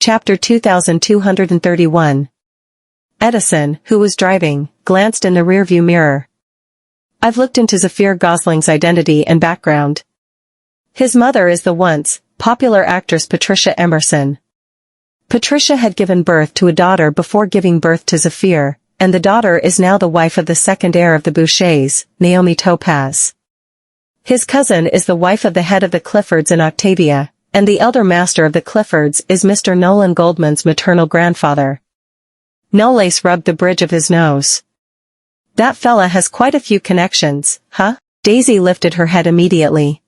Chapter 2231. Edison, who was driving, glanced in the rearview mirror. I've looked into Zafir Gosling's identity and background. His mother is the once popular actress Patricia Emerson. Patricia had given birth to a daughter before giving birth to Zafir, and the daughter is now the wife of the second heir of the Bouchers, Naomi Topaz. His cousin is the wife of the head of the Cliffords in Octavia, and the elder master of the Cliffords is Mr. Nolan Goldman's maternal grandfather. Knowles rubbed the bridge of his nose. That fella has quite a few connections, huh? Daisy lifted her head immediately.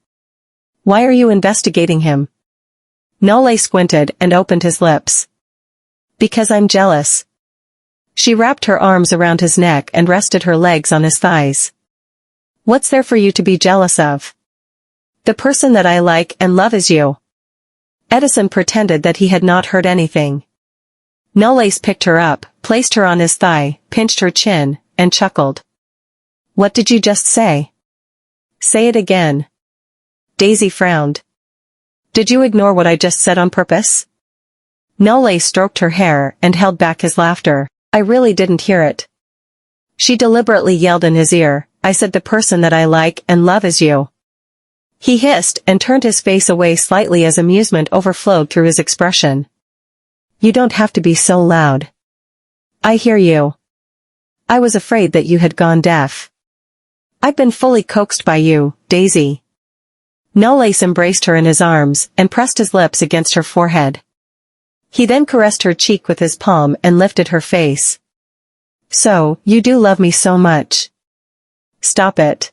Why are you investigating him? Knowles squinted and opened his lips. Because I'm jealous. She wrapped her arms around his neck and rested her legs on his thighs. What's there for you to be jealous of? The person that I like and love is you. Edison pretended that he had not heard anything. Knowles picked her up, placed her on his thigh, pinched her chin, and chuckled. What did you just say? Say it again. Daisy frowned. Did you ignore what I just said on purpose? Knowles stroked her hair and held back his laughter. I really didn't hear it. She deliberately yelled in his ear, I said the person that I like and love is you. He hissed and turned his face away slightly as amusement overflowed through his expression. You don't have to be so loud. I hear you. I was afraid that you had gone deaf. I've been fully coaxed by you, Daisy. Knowles embraced her in his arms and pressed his lips against her forehead. He then caressed her cheek with his palm and lifted her face. So, you do love me so much. Stop it.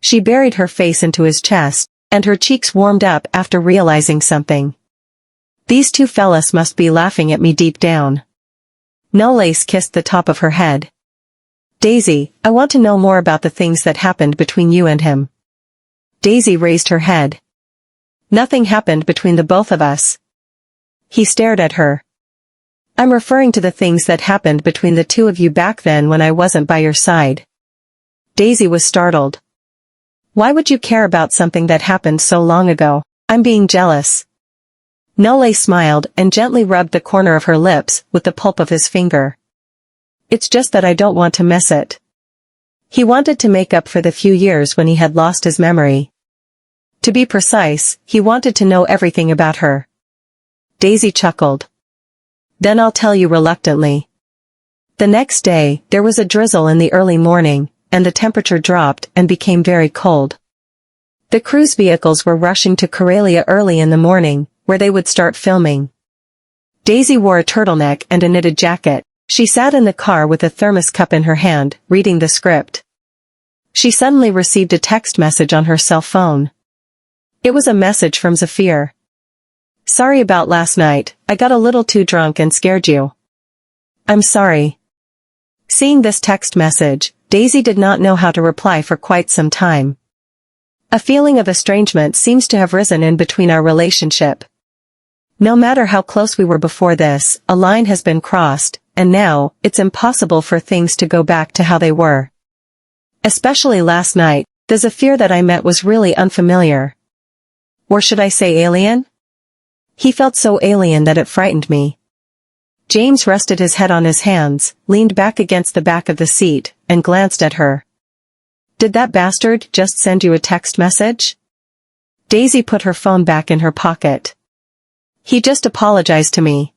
She buried her face into his chest, and her cheeks warmed up after realizing something. These two fellas must be laughing at me deep down. Knowles kissed the top of her head. Daisy, I want to know more about the things that happened between you and him. Daisy raised her head. Nothing happened between the both of us. He stared at her. I'm referring to the things that happened between the two of you back then when I wasn't by your side. Daisy was startled. Why would you care about something that happened so long ago? I'm being jealous. Knowles smiled and gently rubbed the corner of her lips with the pulp of his finger. It's just that I don't want to miss it. He wanted to make up for the few years when he had lost his memory. To be precise, he wanted to know everything about her. Daisy chuckled. Then I'll tell you reluctantly. The next day, there was a drizzle in the early morning, and the temperature dropped and became very cold. The cruise vehicles were rushing to Karelia early in the morning, where they would start filming. Daisy wore a turtleneck and a knitted jacket. She sat in the car with a thermos cup in her hand, reading the script. She suddenly received a text message on her cell phone. It was a message from Zafir. Sorry about last night, I got a little too drunk and scared you. I'm sorry. Seeing this text message, Daisy did not know how to reply for quite some time. A feeling of estrangement seems to have risen in between our relationship. No matter how close we were before this, a line has been crossed, and now, it's impossible for things to go back to how they were. Especially last night, the Zafir that I met was really unfamiliar. Or should I say alien? He felt so alien that it frightened me. James rested his head on his hands, leaned back against the back of the seat, and glanced at her. Did that bastard just send you a text message? Daisy put her phone back in her pocket. He just apologized to me.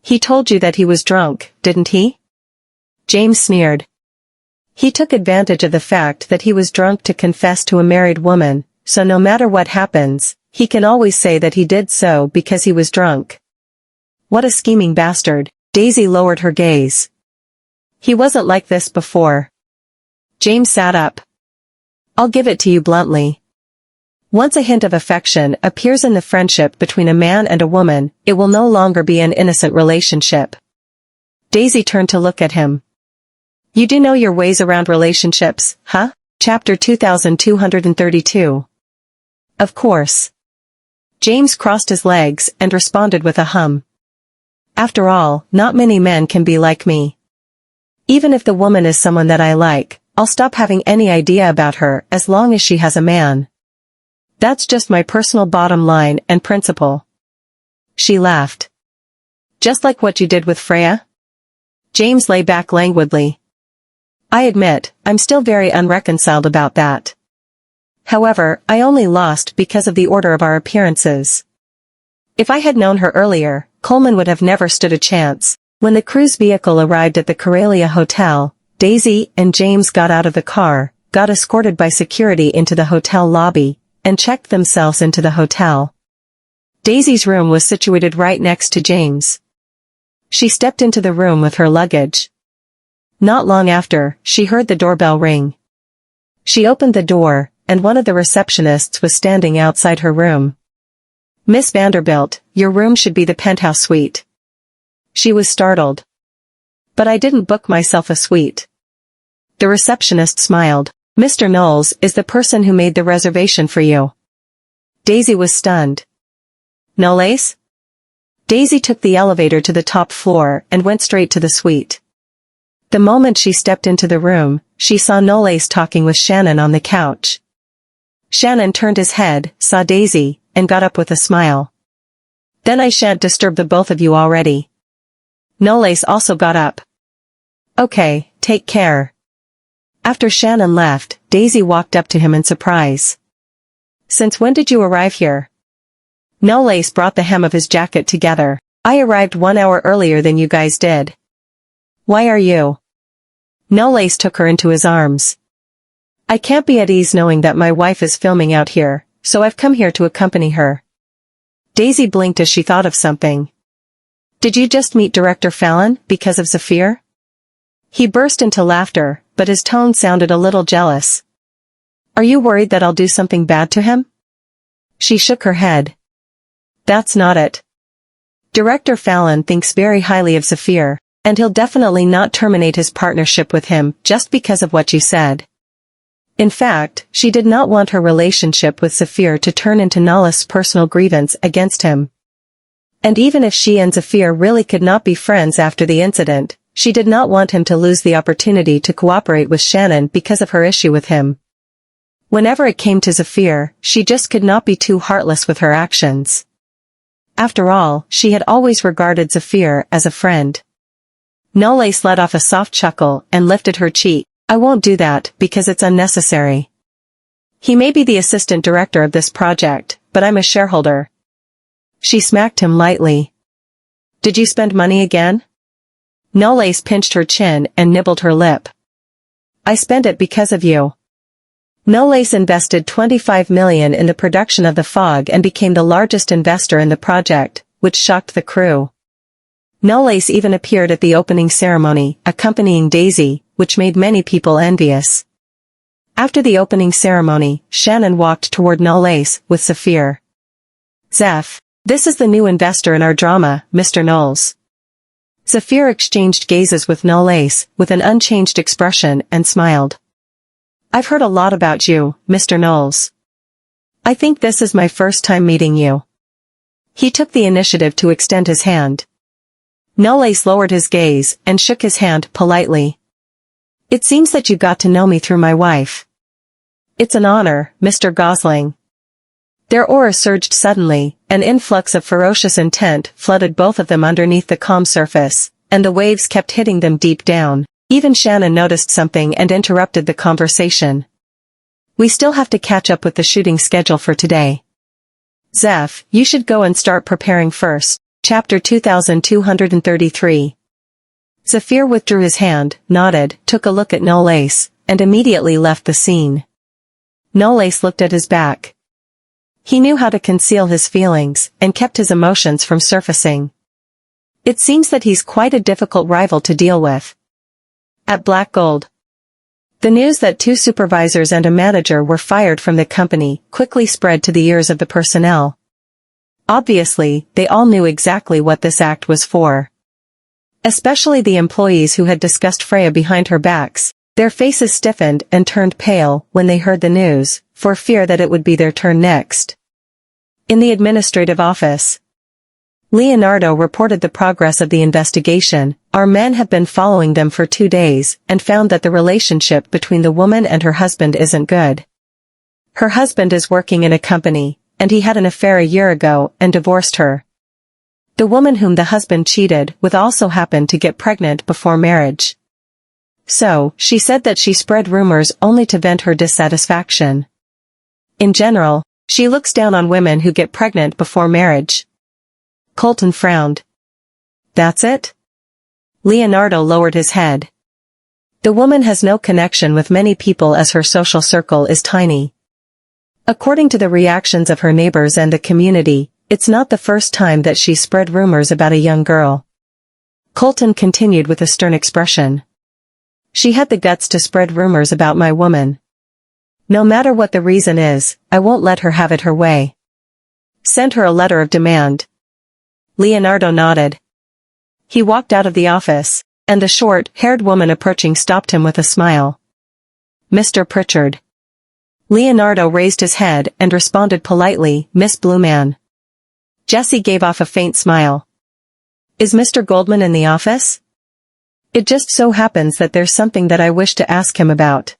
He told you that he was drunk, didn't he? James sneered. He took advantage of the fact that he was drunk to confess to a married woman, so no matter what happens, he can always say that he did so because he was drunk. What a scheming bastard. Daisy lowered her gaze. He wasn't like this before. James sat up. I'll give it to you bluntly. Once a hint of affection appears in the friendship between a man and a woman, it will no longer be an innocent relationship. Daisy turned to look at him. You do know your ways around relationships, huh? Chapter 2232. Of course. James crossed his legs and responded with a hum. After all, not many men can be like me. Even if the woman is someone that I like, I'll stop having any idea about her as long as she has a man. That's just my personal bottom line and principle. She laughed. Just like what you did with Freya? James lay back languidly. I admit, I'm still very unreconciled about that. However, I only lost because of the order of our appearances. If I had known her earlier, Coleman would have never stood a chance. When the cruise vehicle arrived at the Coralia Hotel, Daisy and James got out of the car, got escorted by security into the hotel lobby, and checked themselves into the hotel. Daisy's room was situated right next to James. She stepped into the room with her luggage. Not long after, she heard the doorbell ring. She opened the door, and one of the receptionists was standing outside her room. Miss Vanderbilt, your room should be the penthouse suite. She was startled. But I didn't book myself a suite. The receptionist smiled. Mr. Knowles is the person who made the reservation for you. Daisy was stunned. Knowles? Daisy took the elevator to the top floor and went straight to the suite. The moment she stepped into the room, she saw Knowles talking with Shannon on the couch. Shannon turned his head, saw Daisy, and got up with a smile. Then I shan't disturb the both of you already. Knowles also got up. Okay, take care. After Shannon left, Daisy walked up to him in surprise. Since when did you arrive here? Knowles brought the hem of his jacket together. I arrived 1 hour earlier than you guys did. Why are you? Knowles took her into his arms. I can't be at ease knowing that my wife is filming out here, so I've come here to accompany her. Daisy blinked as she thought of something. Did you just meet Director Fallon because of Zafir? He burst into laughter, but his tone sounded a little jealous. Are you worried that I'll do something bad to him? She shook her head. That's not it. Director Fallon thinks very highly of Zafir, and he'll definitely not terminate his partnership with him just because of what you said. In fact, she did not want her relationship with Zafir to turn into Nala's personal grievance against him. And even if she and Zafir really could not be friends after the incident, she did not want him to lose the opportunity to cooperate with Shannon because of her issue with him. Whenever it came to Zafir, she just could not be too heartless with her actions. After all, she had always regarded Zafir as a friend. Knowles let off a soft chuckle and lifted her cheek. I won't do that because it's unnecessary. He may be the assistant director of this project, but I'm a shareholder. She smacked him lightly. Did you spend money again? Knowles pinched her chin and nibbled her lip. I spent it because of you. Knowles invested $25 million in the production of The Fog and became the largest investor in the project, which shocked the crew. Knowles even appeared at the opening ceremony, accompanying Daisy, which made many people envious. After the opening ceremony, Shannon walked toward Knowles with Zafir. Zeph, this is the new investor in our drama, Mr. Knowles. Zafir exchanged gazes with Knowles, with an unchanged expression, and smiled. I've heard a lot about you, Mr. Knowles. I think this is my first time meeting you. He took the initiative to extend his hand. Knowles lowered his gaze and shook his hand politely. It seems that you got to know me through my wife. It's an honor, Mr. Gosling. Their aura surged suddenly, an influx of ferocious intent flooded both of them underneath the calm surface, and the waves kept hitting them deep down. Even Shannon noticed something and interrupted the conversation. We still have to catch up with the shooting schedule for today. Zeph, you should go and start preparing first. Chapter 2233. Zafir withdrew his hand, nodded, took a look at Knowles, and immediately left the scene. Knowles looked at his back. He knew how to conceal his feelings, and kept his emotions from surfacing. It seems that he's quite a difficult rival to deal with. At Black Gold. The news that 2 supervisors and a manager were fired from the company quickly spread to the ears of the personnel. Obviously, they all knew exactly what this act was for. Especially the employees who had discussed Freya behind her backs. Their faces stiffened and turned pale when they heard the news, for fear that it would be their turn next. In the administrative office, Leonardo reported the progress of the investigation. Our men have been following them for 2 days, and found that the relationship between the woman and her husband isn't good. Her husband is working in a company, and he had an affair a year ago and divorced her. The woman whom the husband cheated with also happened to get pregnant before marriage. So, she said that she spread rumors only to vent her dissatisfaction. In general, she looks down on women who get pregnant before marriage. Colton frowned. That's it? Leonardo lowered his head. The woman has no connection with many people as her social circle is tiny. According to the reactions of her neighbors and the community, it's not the first time that she spread rumors about a young girl. Colton continued with a stern expression. She had the guts to spread rumors about my woman. No matter what the reason is, I won't let her have it her way. Send her a letter of demand. Leonardo nodded. He walked out of the office, and the short-haired woman approaching stopped him with a smile. Mr. Pritchard. Leonardo raised his head and responded politely, Miss Blueman. Jessie gave off a faint smile. Is Mr. Goldman in the office? It just so happens that there's something that I wish to ask him about.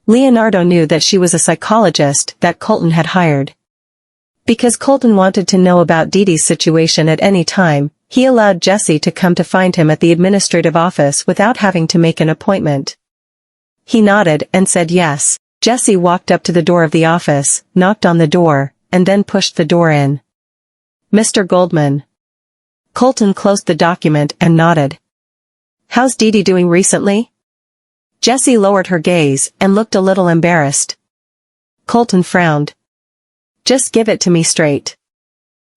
Leonardo knew that she was a psychologist that Colton had hired. Because Colton wanted to know about Dee Dee's situation at any time, he allowed Jessie to come to find him at the administrative office without having to make an appointment. He nodded and said yes. Jessie walked up to the door of the office, knocked on the door, and then pushed the door in. Mr. Goldman. Colton closed the document and nodded. How's Dee Dee doing recently? Jessie lowered her gaze and looked a little embarrassed. Colton frowned. Just give it to me straight.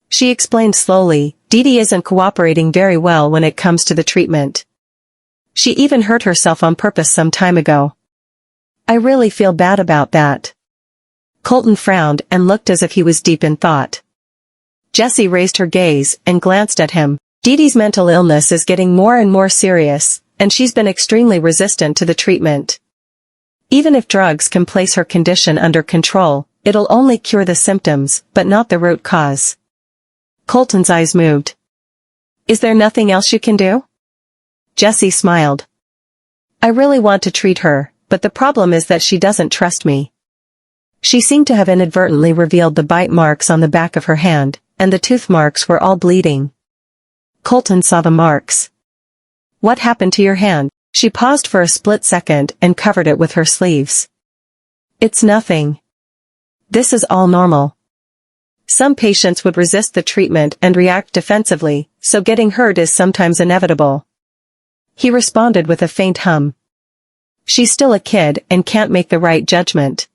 She explained slowly, Dee Dee isn't cooperating very well when it comes to the treatment. She even hurt herself on purpose some time ago. I really feel bad about that. Colton frowned and looked as if he was deep in thought. Jessie raised her gaze and glanced at him. Dee Dee's mental illness is getting more and more serious, and she's been extremely resistant to the treatment. Even if drugs can place her condition under control, it'll only cure the symptoms, but not the root cause. Colton's eyes moved. Is there nothing else you can do? Jessie smiled. I really want to treat her, but the problem is that she doesn't trust me. She seemed to have inadvertently revealed the bite marks on the back of her hand, and the tooth marks were all bleeding. Colton saw the marks. What happened to your hand? She paused for a split second and covered it with her sleeves. It's nothing. This is all normal. Some patients would resist the treatment and react defensively, so getting hurt is sometimes inevitable. He responded with a faint hum. She's still a kid and can't make the right judgment.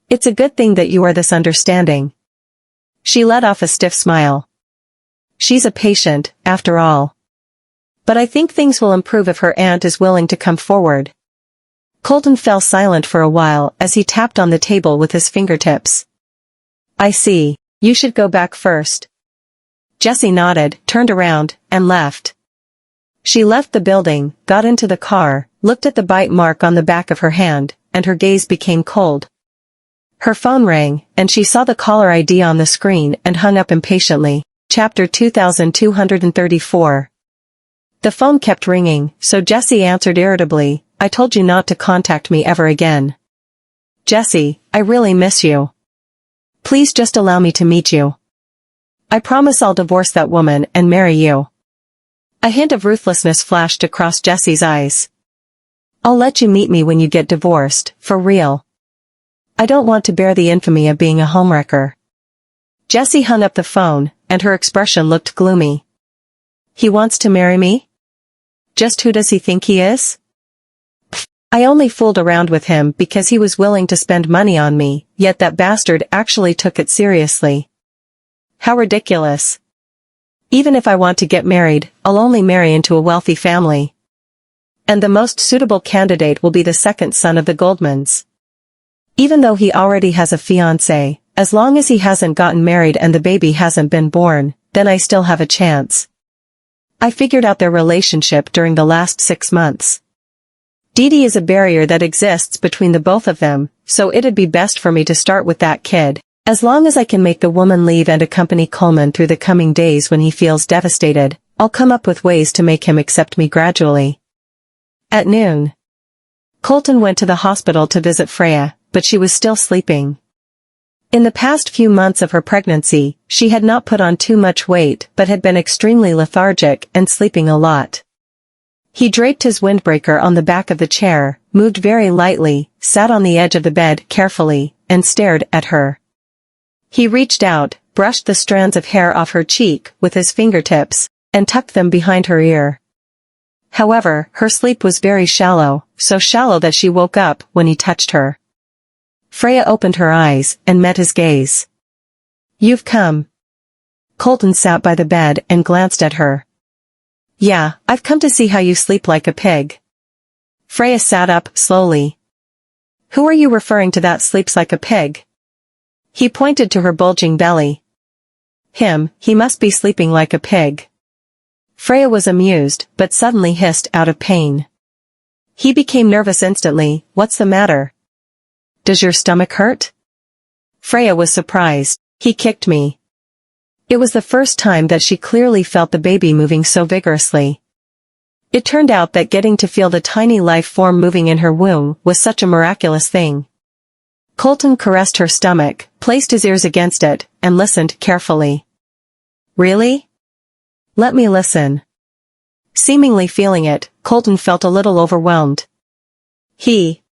It's a good thing that you are this understanding. She let off a stiff smile. She's a patient, after all. But I think things will improve if her aunt is willing to come forward. Colton fell silent for a while as he tapped on the table with his fingertips. I see. You should go back first. Jessie nodded, turned around, and left. She left the building, got into the car, looked at the bite mark on the back of her hand, and her gaze became cold. Her phone rang, and she saw the caller ID on the screen and hung up impatiently. Chapter 2234. The phone kept ringing, so Jessie answered irritably, I told you not to contact me ever again. Jessie, I really miss you. Please just allow me to meet you. I promise I'll divorce that woman and marry you. A hint of ruthlessness flashed across Jessie's eyes. I'll let you meet me when you get divorced, for real. I don't want to bear the infamy of being a homewrecker. Jessie hung up the phone, and her expression looked gloomy. He wants to marry me? Just who does he think he is? Pfft, I only fooled around with him because he was willing to spend money on me, yet that bastard actually took it seriously. How ridiculous. Even if I want to get married, I'll only marry into a wealthy family. And the most suitable candidate will be the second son of the Goldmans. Even though he already has a fiancée, as long as he hasn't gotten married and the baby hasn't been born, then I still have a chance. I figured out their relationship during the last 6 months. Dee Dee is a barrier that exists between the both of them, so it'd be best for me to start with that kid. As long as I can make the woman leave and accompany Coleman through the coming days when he feels devastated, I'll come up with ways to make him accept me gradually. At noon, Colton went to the hospital to visit Freya, but she was still sleeping. In the past few months of her pregnancy, she had not put on too much weight but had been extremely lethargic and sleeping a lot. He draped his windbreaker on the back of the chair, moved very lightly, sat on the edge of the bed carefully, and stared at her. He reached out, brushed the strands of hair off her cheek with his fingertips, and tucked them behind her ear. However, her sleep was very shallow, so shallow that she woke up when he touched her. Freya opened her eyes and met his gaze. "You've come." Colton sat by the bed and glanced at her. "Yeah, I've come to see how you sleep like a pig." Freya sat up slowly. "Who are you referring to that sleeps like a pig?" He pointed to her bulging belly. "Him, he must be sleeping like a pig." Freya was amused, but suddenly hissed out of pain. He became nervous instantly. "What's the matter? Does your stomach hurt?" Freya was surprised. "He kicked me." It was the first time that she clearly felt the baby moving so vigorously. It turned out that getting to feel the tiny life form moving in her womb was such a miraculous thing. Colton caressed her stomach, placed his ears against it, and listened carefully. "Really? Let me listen." Seemingly feeling it, Colton felt a little overwhelmed. He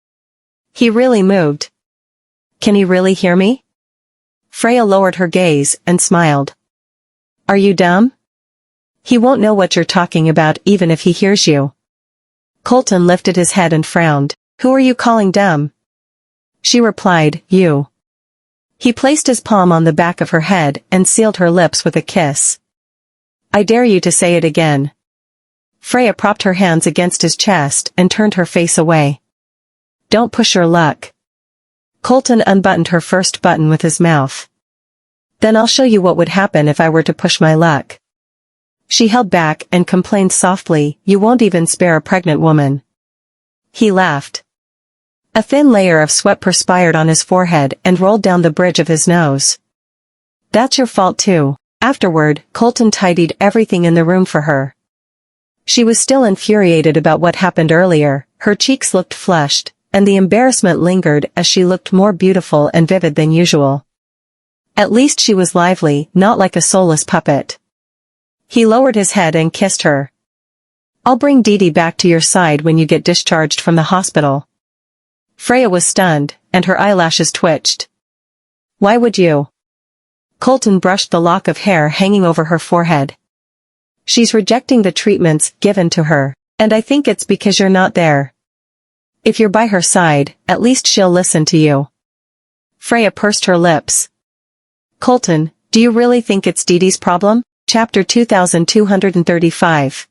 really moved. Can he really hear me?" Freya lowered her gaze and smiled. "Are you dumb? He won't know what you're talking about even if he hears you." Colton lifted his head and frowned. "Who are you calling dumb?" She replied, "You." He placed his palm on the back of her head and sealed her lips with a kiss. "I dare you to say it again." Freya propped her hands against his chest and turned her face away. "Don't push your luck." Colton unbuttoned her first button with his mouth. "Then I'll show you what would happen if I were to push my luck." She held back and complained softly, "You won't even spare a pregnant woman." He laughed. A thin layer of sweat perspired on his forehead and rolled down the bridge of his nose. "That's your fault too." Afterward, Colton tidied everything in the room for her. She was still infuriated about what happened earlier. Her cheeks looked flushed, and the embarrassment lingered as she looked more beautiful and vivid than usual. At least she was lively, not like a soulless puppet. He lowered his head and kissed her. "I'll bring Deedee back to your side when you get discharged from the hospital." Freya was stunned, and her eyelashes twitched. "Why would you?" Colton brushed the lock of hair hanging over her forehead. "She's rejecting the treatments given to her, and I think it's because you're not there. If you're by her side, at least she'll listen to you." Freya pursed her lips. "Colton, do you really think it's Deedee's problem?" Chapter 2235.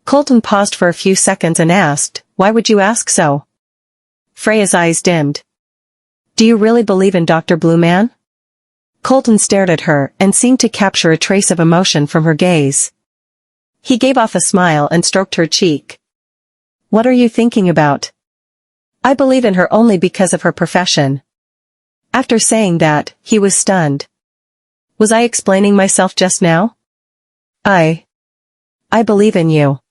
Colton paused for a few seconds and asked, "Why would you ask so?" Freya's eyes dimmed. "Do you really believe in Dr. Blue Man?" Colton stared at her and seemed to capture a trace of emotion from her gaze. He gave off a smile and stroked her cheek. "What are you thinking about?" "I believe in her only because of her profession." After saying that, he was stunned. Was I explaining myself just now? I believe in you."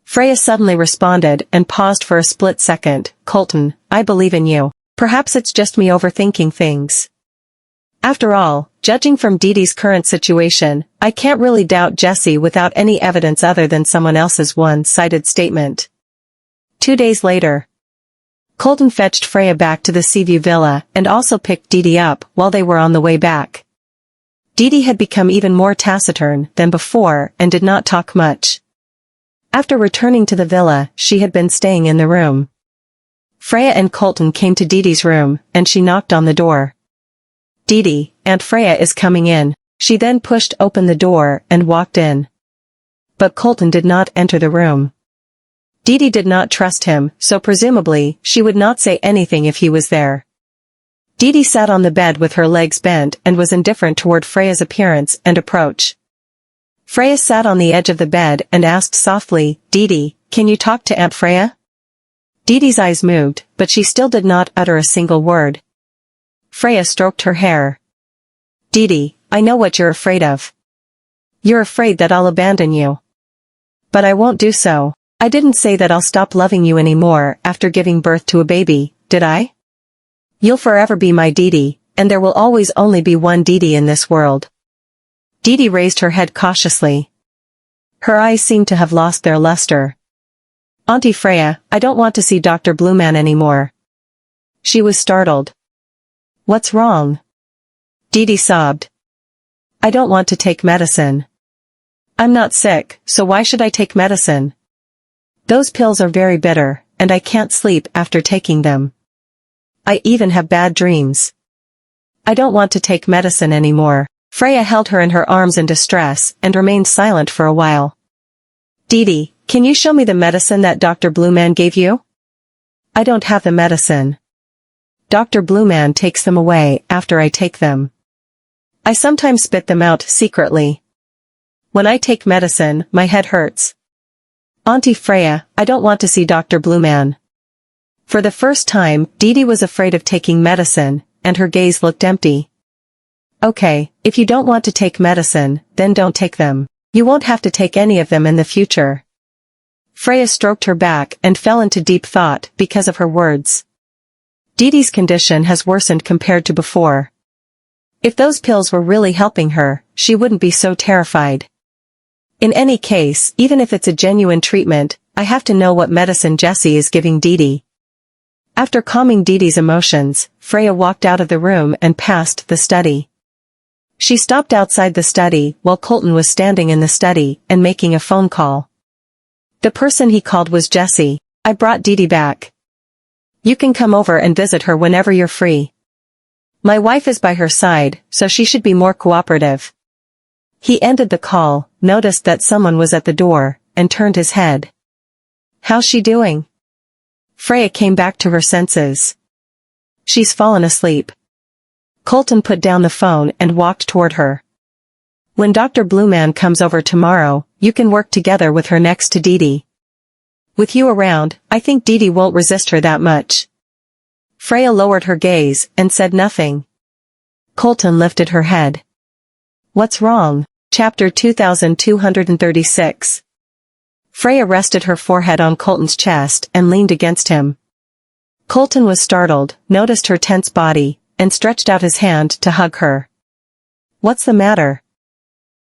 Freya suddenly responded and paused for a split second. "Colton, I believe in you. Perhaps it's just me overthinking things. After all, judging from Deedee's current situation, I can't really doubt Jessie without any evidence other than someone else's one-sided statement." 2 days later, Colton fetched Freya back to the Seaview Villa and also picked Deedee up while they were on the way back. Deedee had become even more taciturn than before and did not talk much. After returning to the villa, she had been staying in the room. Freya and Colton came to Deedee's room, and she knocked on the door. "Deedee, Aunt Freya is coming in." She then pushed open the door and walked in. But Colton did not enter the room. Deedee did not trust him, so presumably, she would not say anything if he was there. Deedee sat on the bed with her legs bent and was indifferent toward Freya's appearance and approach. Freya sat on the edge of the bed and asked softly, "Deedee, can you talk to Aunt Freya?" Deedee's eyes moved, but she still did not utter a single word. Freya stroked her hair. "Deedee, I know what you're afraid of. You're afraid that I'll abandon you. But I won't do so. I didn't say that I'll stop loving you anymore after giving birth to a baby, did I? You'll forever be my Deedee, and there will always only be one Deedee in this world. Deedee raised her head cautiously. Her eyes seemed to have lost their luster. Auntie Freya, I don't want to see Dr. Blueman anymore. She was startled. What's wrong? Deedee sobbed. I don't want to take medicine. I'm not sick, so why should I take medicine? Those pills are very bitter, and I can't sleep after taking them. I even have bad dreams. I don't want to take medicine anymore. Freya held her in her arms in distress and remained silent for a while. Deedee, can you show me the medicine that Dr. Blueman gave you? I don't have the medicine. Dr. Blueman takes them away after I take them. I sometimes spit them out secretly. When I take medicine, my head hurts. Auntie Freya, I don't want to see Dr. Blueman. For the first time, Deedee was afraid of taking medicine, and her gaze looked empty. Okay, if you don't want to take medicine, then don't take them. You won't have to take any of them in the future. Freya stroked her back and fell into deep thought because of her words. Deedee's condition has worsened compared to before. If those pills were really helping her, she wouldn't be so terrified. In any case, even if it's a genuine treatment, I have to know what medicine Jessie is giving Deedee. After calming Deedee's emotions, Freya walked out of the room and past the study. She stopped outside the study while Colton was standing in the study and making a phone call. The person he called was Jessie. I brought Deedee back. You can come over and visit her whenever you're free. My wife is by her side, so she should be more cooperative. He ended the call, noticed that someone was at the door, and turned his head. How's she doing? Freya came back to her senses. She's fallen asleep. Colton put down the phone and walked toward her. When Dr. Blueman comes over tomorrow, you can work together with her next to Deedee. With you around, I think Deedee won't resist her that much. Freya lowered her gaze and said nothing. Colton lifted her head. What's wrong? Chapter 2236. Freya rested her forehead on Colton's chest and leaned against him. Colton was startled, noticed her tense body, and stretched out his hand to hug her. What's the matter?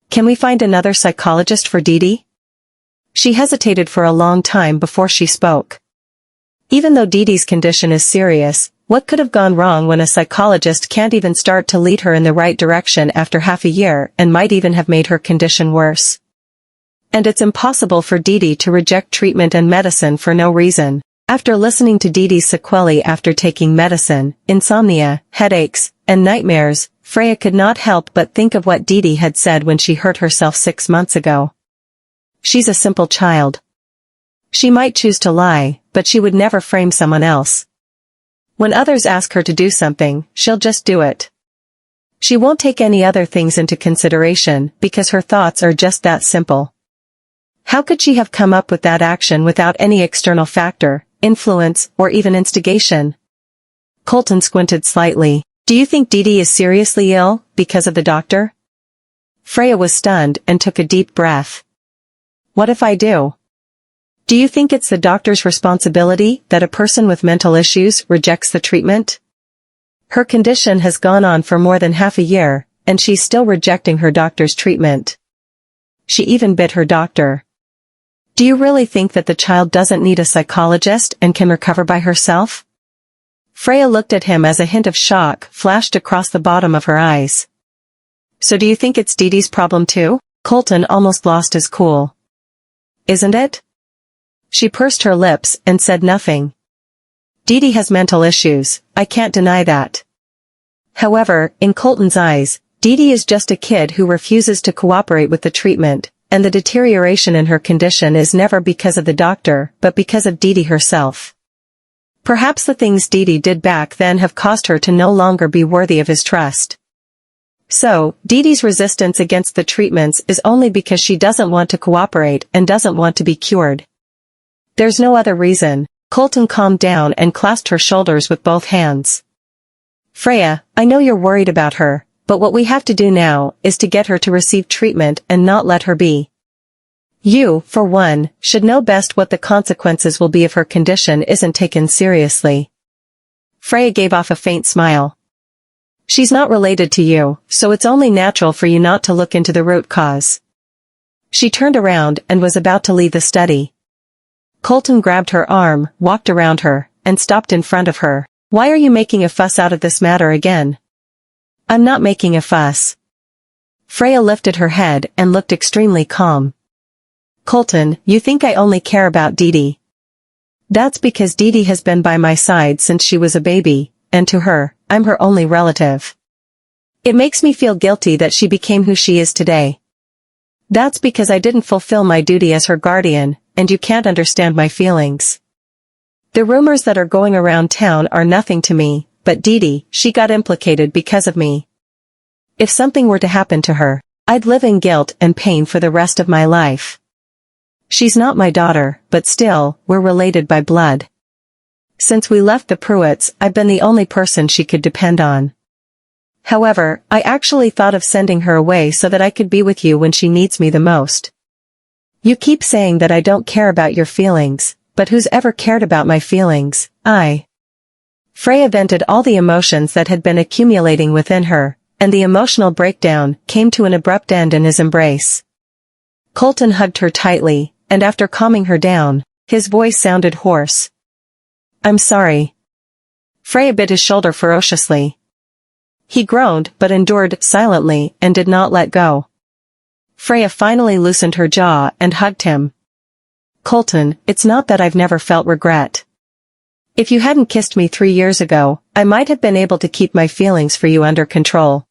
Can we find another psychologist for Deedee? She hesitated for a long time before she spoke. Even though Deedee's condition is serious, what could have gone wrong when a psychologist can't even start to lead her in the right direction after half a year and might even have made her condition worse? And it's impossible for Deedee to reject treatment and medicine for no reason. After listening to Deedee's sequelae after taking medicine, insomnia, headaches, and nightmares, Freya could not help but think of what Deedee had said when she hurt herself 6 months ago. She's a simple child. She might choose to lie, but she would never frame someone else. When others ask her to do something, she'll just do it. She won't take any other things into consideration because her thoughts are just that simple. How could she have come up with that action without any external factor, influence, or even instigation? Colton squinted slightly. Do you think Deedee is seriously ill because of the doctor? Freya was stunned and took a deep breath. What if I do? Do you think it's the doctor's responsibility that a person with mental issues rejects the treatment? Her condition has gone on for more than half a year, and she's still rejecting her doctor's treatment. She even bit her doctor. Do you really think that the child doesn't need a psychologist and can recover by herself? Freya looked at him as a hint of shock flashed across the bottom of her eyes. So do you think it's Deedee's problem too? Colton almost lost his cool. Isn't it? She pursed her lips and said nothing. Deedee has mental issues, I can't deny that. However, in Colton's eyes, Deedee is just a kid who refuses to cooperate with the treatment, and the deterioration in her condition is never because of the doctor, but because of Deedee herself. Perhaps the things Deedee did back then have caused her to no longer be worthy of his trust. So, Deedee's resistance against the treatments is only because she doesn't want to cooperate and doesn't want to be cured. There's no other reason. Colton calmed down and clasped her shoulders with both hands. Freya, I know you're worried about her, but what we have to do now is to get her to receive treatment and not let her be. You, for one, should know best what the consequences will be if her condition isn't taken seriously. Freya gave off a faint smile. She's not related to you, so it's only natural for you not to look into the root cause. She turned around and was about to leave the study. Colton grabbed her arm, walked around her, and stopped in front of her. Why are you making a fuss out of this matter again? I'm not making a fuss. Freya lifted her head and looked extremely calm. Colton, you think I only care about Dee Dee. That's because Dee Dee has been by my side since she was a baby, and to her, I'm her only relative. It makes me feel guilty that she became who she is today. That's because I didn't fulfill my duty as her guardian, and you can't understand my feelings. The rumors that are going around town are nothing to me, but Dee Dee, she got implicated because of me. If something were to happen to her, I'd live in guilt and pain for the rest of my life. She's not my daughter, but still, we're related by blood. Since we left the Pruitts, I've been the only person she could depend on. However, I actually thought of sending her away so that I could be with you when she needs me the most. You keep saying that I don't care about your feelings, but who's ever cared about my feelings? Freya vented all the emotions that had been accumulating within her, and the emotional breakdown came to an abrupt end in his embrace. Colton hugged her tightly, and after calming her down, his voice sounded hoarse. I'm sorry. Freya bit his shoulder ferociously. He groaned but endured silently and did not let go. Freya finally loosened her jaw and hugged him. Colton, it's not that I've never felt regret. If you hadn't kissed me 3 years ago, I might have been able to keep my feelings for you under control.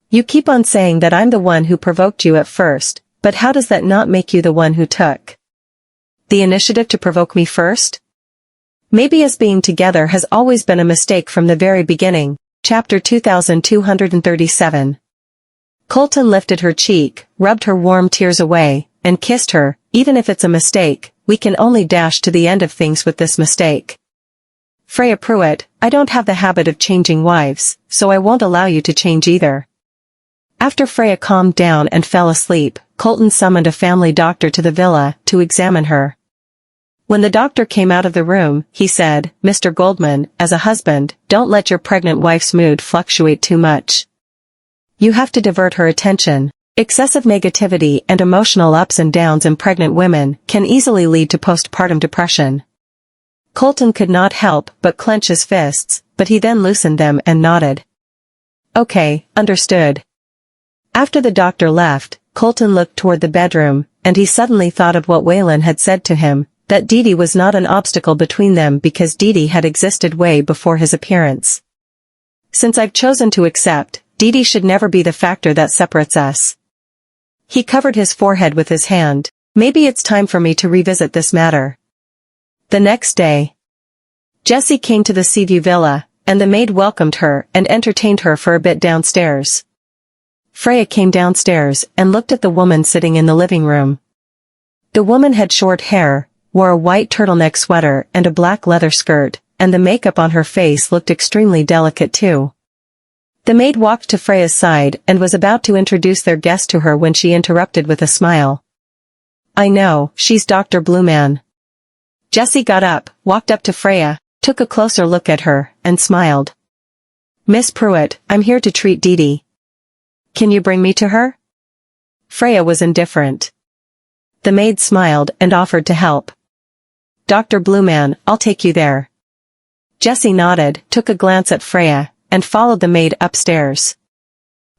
You keep on saying that I'm the one who provoked you at first, but how does that not make you the one who took the initiative to provoke me first? Maybe us being together has always been a mistake from the very beginning. Chapter 2237. Colton lifted her cheek, rubbed her warm tears away, and kissed her. Even if it's a mistake, we can only dash to the end of things with this mistake. Freya Pruitt, I don't have the habit of changing wives, so I won't allow you to change either. After Freya calmed down and fell asleep, Colton summoned a family doctor to the villa to examine her. When the doctor came out of the room, he said, Mr. Goldman, as a husband, don't let your pregnant wife's mood fluctuate too much. You have to divert her attention. Excessive negativity and emotional ups and downs in pregnant women can easily lead to postpartum depression. Colton could not help but clench his fists, but he then loosened them and nodded. Okay, understood. After the doctor left, Colton looked toward the bedroom, and he suddenly thought of what Waylon had said to him, that Dee Dee was not an obstacle between them because Dee Dee had existed way before his appearance. Since I've chosen to accept, Dee Dee should never be the factor that separates us. He covered his forehead with his hand. Maybe it's time for me to revisit this matter. The next day, Jessie came to the Seaview Villa, and the maid welcomed her and entertained her for a bit downstairs. Freya came downstairs and looked at the woman sitting in the living room. The woman had short hair, wore a white turtleneck sweater and a black leather skirt, and the makeup on her face looked extremely delicate too. The maid walked to Freya's side and was about to introduce their guest to her when she interrupted with a smile. I know, she's Dr. Blueman. Jessie got up, walked up to Freya, took a closer look at her, and smiled. Miss Pruitt, I'm here to treat Dee Dee. Can you bring me to her? Freya was indifferent. The maid smiled and offered to help. Dr. Blueman, I'll take you there. Jessie nodded, took a glance at Freya, and followed the maid upstairs.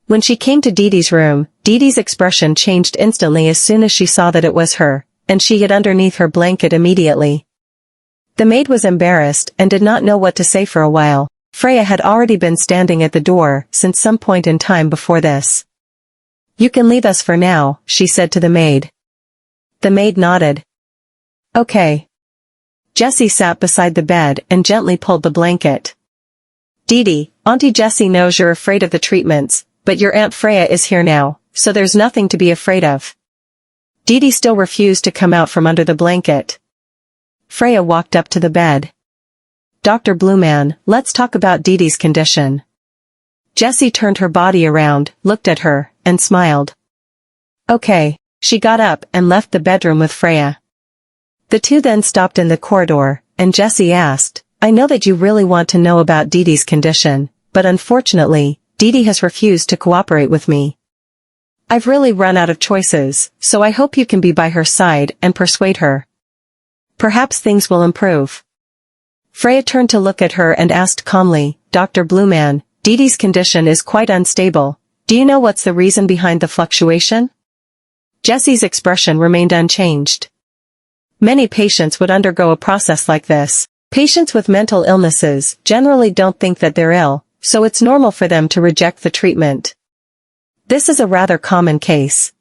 When she came to Dee Dee's room, Dee Dee's expression changed instantly as soon as she saw that it was her, and she hid underneath her blanket immediately. The maid was embarrassed and did not know what to say for a while. Freya had already been standing at the door since some point in time before this. You can leave us for now, she said to the maid. The maid nodded. Okay. Jessie sat beside the bed and gently pulled the blanket. Dee Dee, Auntie Jessie knows you're afraid of the treatments, but your Aunt Freya is here now, so there's nothing to be afraid of. Dee Dee still refused to come out from under the blanket. Freya walked up to the bed. Dr. Blueman, let's talk about Dee Dee's condition. Jessie turned her body around, looked at her, and smiled. Okay. She got up and left the bedroom with Freya. The two then stopped in the corridor, and Jessie asked, I know that you really want to know about Dee Dee's condition, but unfortunately, Deedee has refused to cooperate with me. I've really run out of choices, so I hope you can be by her side and persuade her. Perhaps things will improve." Freya turned to look at her and asked calmly, "Dr. Blueman, Deedee's condition is quite unstable. Do you know what's the reason behind the fluctuation?" Jessie's expression remained unchanged. Many patients would undergo a process like this. Patients with mental illnesses generally don't think that they're ill, so it's normal for them to reject the treatment. This is a rather common case.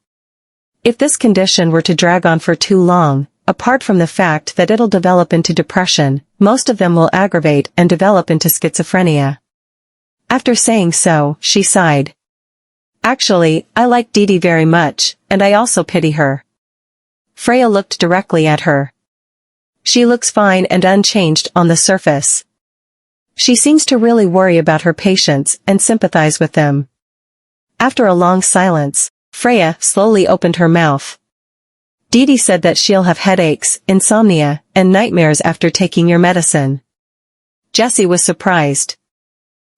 If this condition were to drag on for too long, apart from the fact that it'll develop into depression, most of them will aggravate and develop into schizophrenia. After saying so, she sighed. "Actually, I like Deedee very much, and I also pity her." Freya looked directly at her. "She looks fine and unchanged on the surface. She seems to really worry about her patients and sympathize with them." After a long silence, Freya slowly opened her mouth. "Deedee said that she'll have headaches, insomnia, and nightmares after taking your medicine." Jessie was surprised.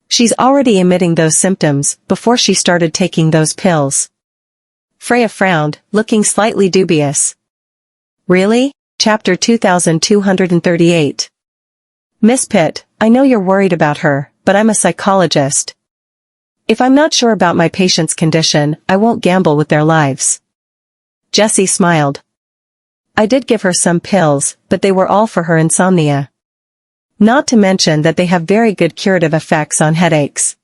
She's already emitting those symptoms before she started taking those pills. Freya frowned, looking slightly dubious. "Really?" Chapter 2238. "Miss Pitt, I know you're worried about her, but I'm a psychologist. If I'm not sure about my patient's condition, I won't gamble with their lives." Jessie smiled. "I did give her some pills, but they were all for her insomnia. Not to mention that they have very good curative effects on headaches.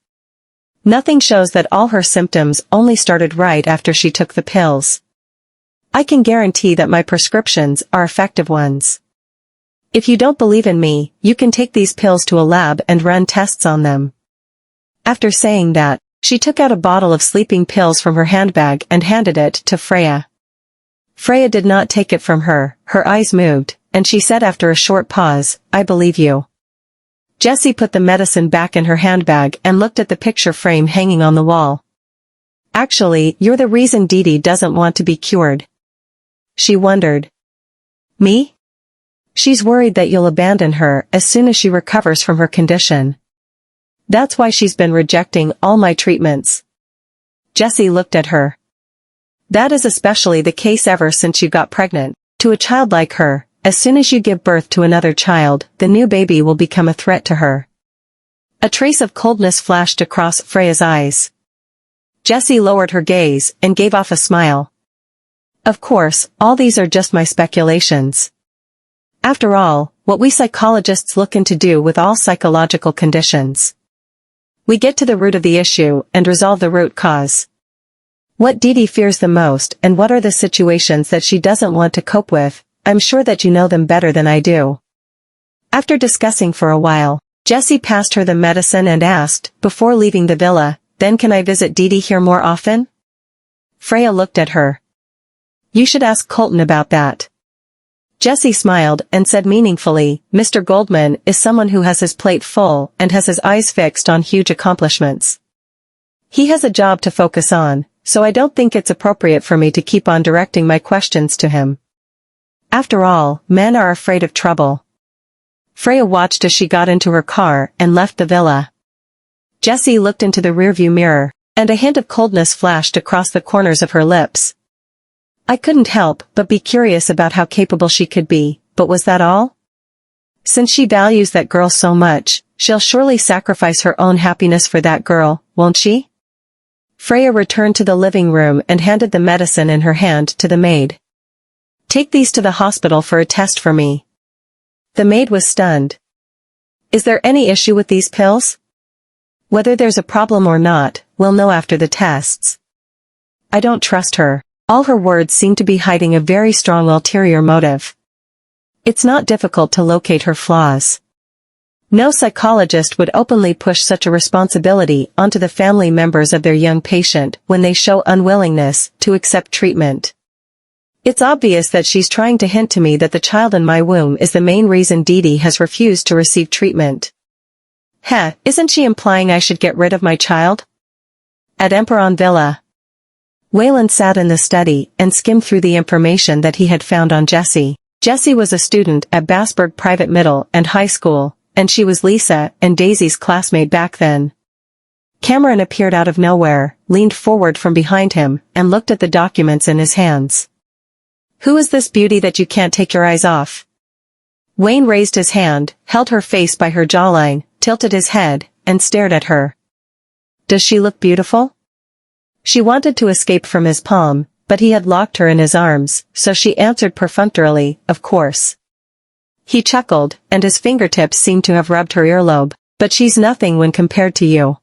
Nothing shows that all her symptoms only started right after she took the pills. I can guarantee that my prescriptions are effective ones. If you don't believe in me, you can take these pills to a lab and run tests on them." After saying that, she took out a bottle of sleeping pills from her handbag and handed it to Freya. Freya did not take it from her, her eyes moved, and she said after a short pause, "I believe you." Jessie put the medicine back in her handbag and looked at the picture frame hanging on the wall. "Actually, you're the reason Deedee doesn't want to be cured." She wondered. "Me?" "She's worried that you'll abandon her as soon as she recovers from her condition. That's why she's been rejecting all my treatments." Jessie looked at her. "That is especially the case ever since you got pregnant. To a child like her, as soon as you give birth to another child, the new baby will become a threat to her." A trace of coldness flashed across Freya's eyes. Jessie lowered her gaze and gave off a smile. "Of course, all these are just my speculations. After all, what we psychologists look into do with all psychological conditions. We get to the root of the issue and resolve the root cause. What Deedee fears the most and what are the situations that she doesn't want to cope with, I'm sure that you know them better than I do." After discussing for a while, Jessie passed her the medicine and asked, before leaving the villa, "Then can I visit Deedee here more often?" Freya looked at her. "You should ask Colton about that." Jessie smiled and said meaningfully, "Mr. Goldman is someone who has his plate full and has his eyes fixed on huge accomplishments. He has a job to focus on, so I don't think it's appropriate for me to keep on directing my questions to him. After all, men are afraid of trouble." Freya watched as she got into her car and left the villa. Jessie looked into the rearview mirror, and a hint of coldness flashed across the corners of her lips. I couldn't help but be curious about how capable she could be, but was that all? Since she values that girl so much, she'll surely sacrifice her own happiness for that girl, won't she? Freya returned to the living room and handed the medicine in her hand to the maid. "Take these to the hospital for a test for me." The maid was stunned. "Is there any issue with these pills?" "Whether there's a problem or not, we'll know after the tests." I don't trust her. All her words seem to be hiding a very strong ulterior motive. It's not difficult to locate her flaws. No psychologist would openly push such a responsibility onto the family members of their young patient when they show unwillingness to accept treatment. It's obvious that she's trying to hint to me that the child in my womb is the main reason Deedee has refused to receive treatment. Isn't she implying I should get rid of my child? At Emperon Villa. Wayland sat in the study and skimmed through the information that he had found on Jessie. Jessie was a student at Bassburg Private Middle and High School, and she was Lisa and Daisy's classmate back then. Cameron appeared out of nowhere, leaned forward from behind him, and looked at the documents in his hands. "Who is this beauty that you can't take your eyes off?" Wayne raised his hand, held her face by her jawline, tilted his head, and stared at her. "Does she look beautiful?" She wanted to escape from his palm, but he had locked her in his arms, so she answered perfunctorily, "Of course." He chuckled, and his fingertips seemed to have rubbed her earlobe. "But she's nothing when compared to you."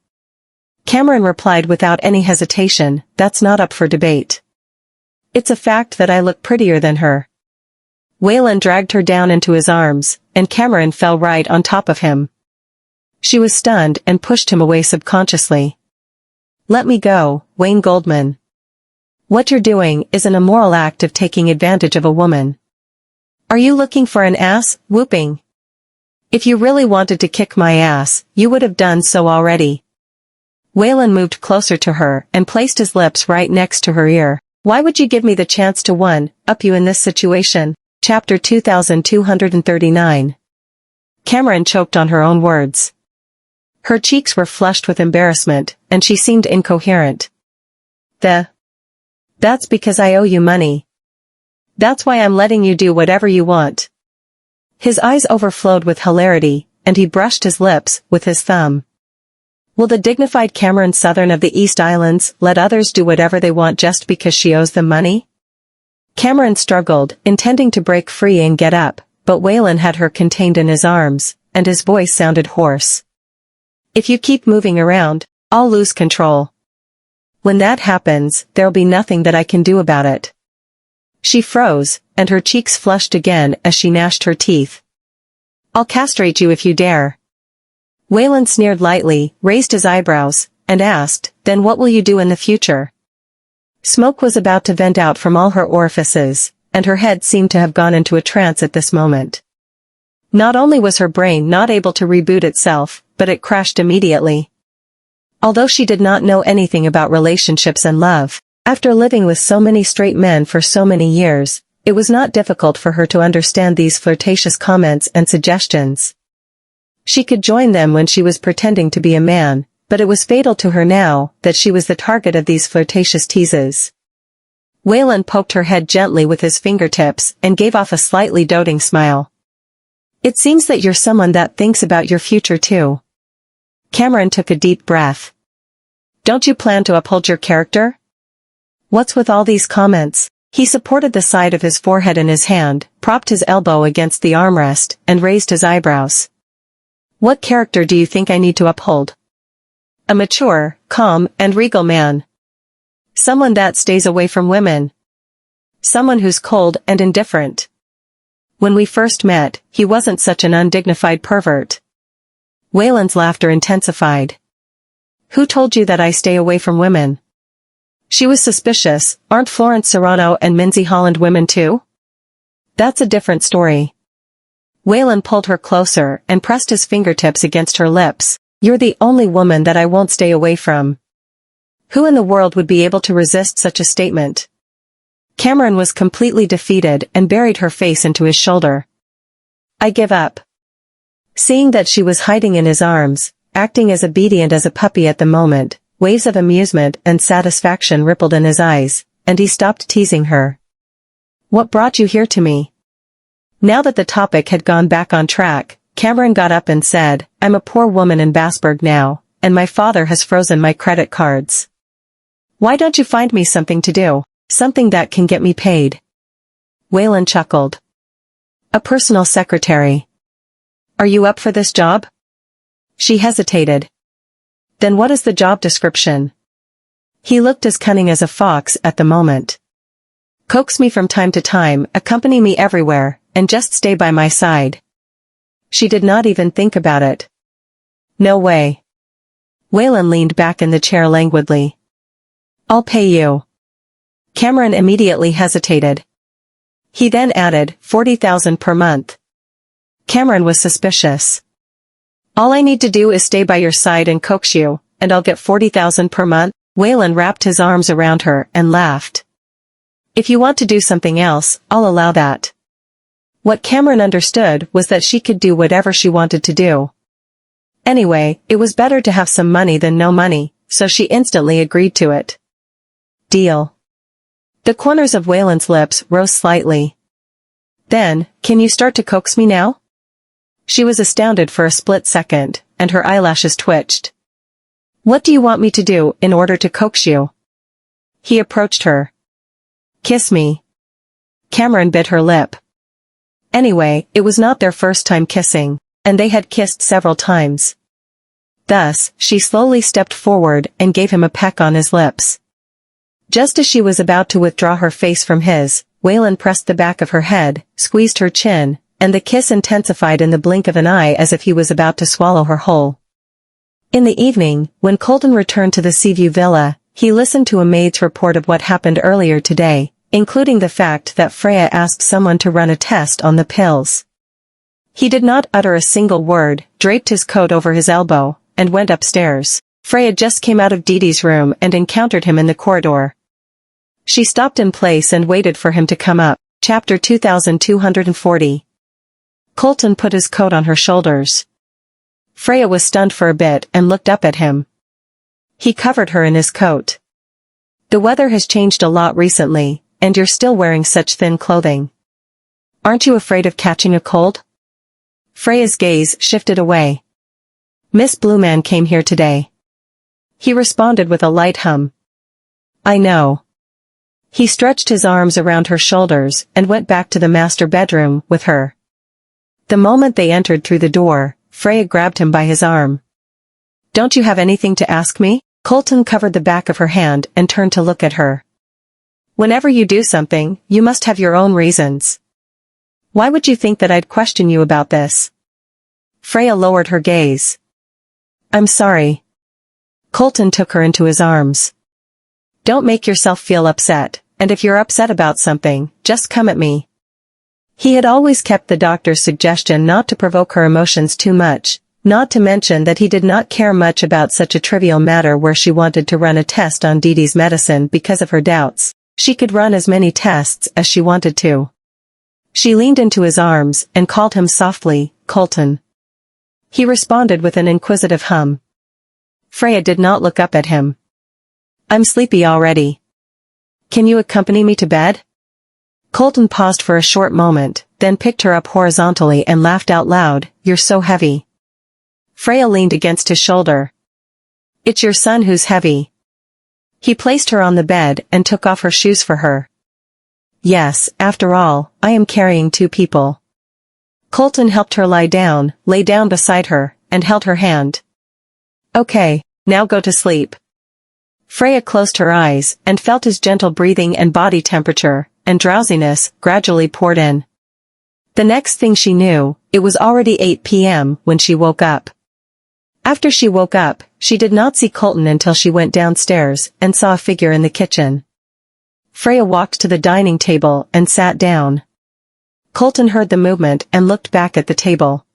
Cameron replied without any hesitation, "That's not up for debate. It's a fact that I look prettier than her." Waylon dragged her down into his arms, and Cameron fell right on top of him. She was stunned and pushed him away subconsciously. "Let me go, Wayne Goldman. What you're doing is an immoral act of taking advantage of a woman. Are you looking for an ass, whooping? If you really wanted to kick my ass, you would have done so already." Waylon moved closer to her and placed his lips right next to her ear. "Why would you give me the chance to one-up you in this situation?" Chapter 2239. Cameron choked on her own words. Her cheeks were flushed with embarrassment, and she seemed incoherent. That's because I owe you money. That's why I'm letting you do whatever you want." His eyes overflowed with hilarity, and he brushed his lips with his thumb. Will the dignified Cameron Southern of the East Islands let others do whatever they want just because she owes them money? Cameron struggled, intending to break free and get up, but Waylon had her contained in his arms, and his voice sounded hoarse. "If you keep moving around, I'll lose control. When that happens, there'll be nothing that I can do about it." She froze, and her cheeks flushed again as she gnashed her teeth. "I'll castrate you if you dare." Waylon sneered lightly, raised his eyebrows, and asked, "Then what will you do in the future?" Smoke was about to vent out from all her orifices, and her head seemed to have gone into a trance at this moment. Not only was her brain not able to reboot itself, but it crashed immediately. Although she did not know anything about relationships and love, after living with so many straight men for so many years, it was not difficult for her to understand these flirtatious comments and suggestions. She could join them when she was pretending to be a man, but it was fatal to her now that she was the target of these flirtatious teases. Waylon poked her head gently with his fingertips and gave off a slightly doting smile. "It seems that you're someone that thinks about your future too." Cameron took a deep breath. "Don't you plan to uphold your character? What's with all these comments?" He supported the side of his forehead in his hand, propped his elbow against the armrest, and raised his eyebrows. "What character do you think I need to uphold? A mature, calm, and regal man. Someone that stays away from women. Someone who's cold and indifferent. When we first met, he wasn't such an undignified pervert." Waylon's laughter intensified. "Who told you that I stay away from women?" She was suspicious. "Aren't Florence Serrano and Minzy Holland women too?" "That's a different story." Waylon pulled her closer and pressed his fingertips against her lips. "You're the only woman that I won't stay away from." Who in the world would be able to resist such a statement? Cameron was completely defeated and buried her face into his shoulder. "I give up." Seeing that she was hiding in his arms, acting as obedient as a puppy at the moment, waves of amusement and satisfaction rippled in his eyes, and he stopped teasing her. "What brought you here to me?" Now that the topic had gone back on track, Cameron got up and said, "I'm a poor woman in Bassburg now, and my father has frozen my credit cards. Why don't you find me something to do? Something that can get me paid." Waylon chuckled. "A personal secretary. Are you up for this job?" She hesitated. "Then what is the job description?" He looked as cunning as a fox at the moment. "Coax me from time to time, accompany me everywhere, and just stay by my side." She did not even think about it. "No way." Waylon leaned back in the chair languidly. "I'll pay you." Cameron immediately hesitated. He then added, 40,000 per month. Cameron was suspicious. "All I need to do is stay by your side and coax you, and I'll get 40,000 per month?" Waylon wrapped his arms around her and laughed. "If you want to do something else, I'll allow that." What Cameron understood was that she could do whatever she wanted to do. Anyway, it was better to have some money than no money, so she instantly agreed to it. Deal. The corners of Waylon's lips rose slightly. Then, can you start to coax me now? She was astounded for a split second, and her eyelashes twitched. What do you want me to do in order to coax you? He approached her. Kiss me. Cameron bit her lip. Anyway, it was not their first time kissing, and they had kissed several times. Thus, she slowly stepped forward and gave him a peck on his lips. Just as she was about to withdraw her face from his, Waylon pressed the back of her head, squeezed her chin, and the kiss intensified in the blink of an eye as if he was about to swallow her whole. In the evening, when Colton returned to the Seaview Villa, he listened to a maid's report of what happened earlier today, including the fact that Freya asked someone to run a test on the pills. He did not utter a single word, draped his coat over his elbow, and went upstairs. Freya just came out of Didi's room and encountered him in the corridor. She stopped in place and waited for him to come up. Chapter 2240. Colton put his coat on her shoulders. Freya was stunned for a bit and looked up at him. He covered her in his coat. The weather has changed a lot recently, and you're still wearing such thin clothing. Aren't you afraid of catching a cold? Freya's gaze shifted away. Miss Blueman came here today. He responded with a light hum. I know. He stretched his arms around her shoulders and went back to the master bedroom with her. The moment they entered through the door, Freya grabbed him by his arm. Don't you have anything to ask me? Colton covered the back of her hand and turned to look at her. Whenever you do something, you must have your own reasons. Why would you think that I'd question you about this? Freya lowered her gaze. I'm sorry. Colton took her into his arms. Don't make yourself feel upset, and if you're upset about something, just come at me. He had always kept the doctor's suggestion not to provoke her emotions too much, not to mention that he did not care much about such a trivial matter where she wanted to run a test on Didi's medicine because of her doubts. She could run as many tests as she wanted to. She leaned into his arms and called him softly, Colton. He responded with an inquisitive hum. Freya did not look up at him. I'm sleepy already. Can you accompany me to bed? Colton paused for a short moment, then picked her up horizontally and laughed out loud. You're so heavy. Freya leaned against his shoulder. It's your son who's heavy. He placed her on the bed and took off her shoes for her. Yes, after all, I am carrying two people. Colton helped her lay down beside her, and held her hand. Okay, now go to sleep. Freya closed her eyes and felt his gentle breathing and body temperature, and drowsiness gradually poured in. The next thing she knew, it was already 8 p.m. when she woke up. After she woke up, she did not see Colton until she went downstairs and saw a figure in the kitchen. Freya walked to the dining table and sat down. Colton heard the movement and looked back at the table.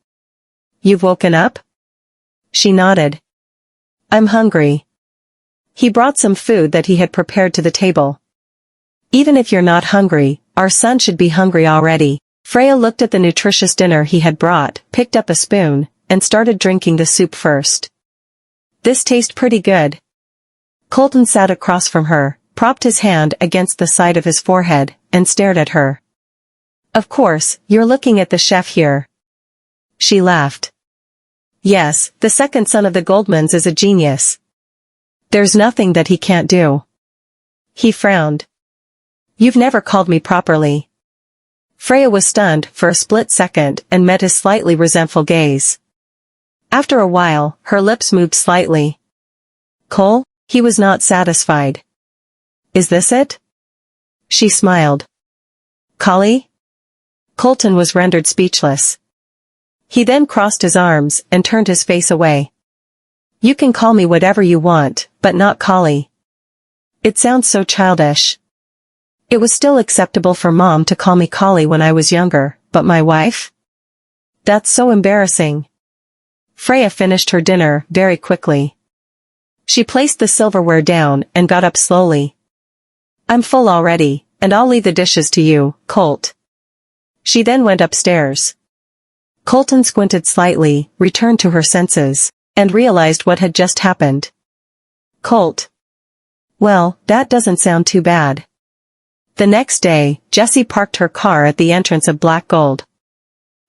You've woken up? She nodded. I'm hungry. He brought some food that he had prepared to the table. Even if you're not hungry, our son should be hungry already. Freya looked at the nutritious dinner he had brought, picked up a spoon, and started drinking the soup first. This tastes pretty good. Colton sat across from her, propped his hand against the side of his forehead, and stared at her. Of course, you're looking at the chef here. She laughed. Yes, the second son of the Goldmans is a genius. There's nothing that he can't do. He frowned. You've never called me properly. Freya was stunned for a split second and met his slightly resentful gaze. After a while, her lips moved slightly. Cole? He was not satisfied. Is this it? She smiled. Collie? Colton was rendered speechless. He then crossed his arms and turned his face away. You can call me whatever you want, but not Collie. It sounds so childish. It was still acceptable for Mom to call me Collie when I was younger, but my wife? That's so embarrassing. Freya finished her dinner very quickly. She placed the silverware down and got up slowly. I'm full already, and I'll leave the dishes to you, Colt. She then went upstairs. Colton squinted slightly, returned to her senses. and realized what had just happened. Colt. Well, that doesn't sound too bad. The next day, Jessie parked her car at the entrance of Black Gold.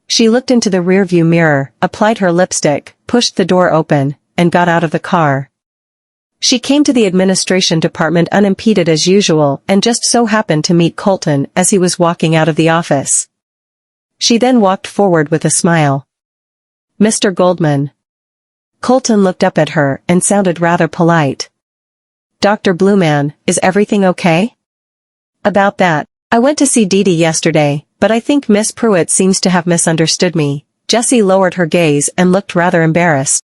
She looked into the rearview mirror, applied her lipstick, pushed the door open, and got out of the car. She came to the administration department unimpeded as usual and just so happened to meet Colton as he was walking out of the office. She then walked forward with a smile. Mr. Goldman. Colton looked up at her and sounded rather polite. Dr. Blueman, is everything okay? About that, I went to see Dee Dee yesterday, but I think Miss Pruitt seems to have misunderstood me. Jessie lowered her gaze and looked rather embarrassed.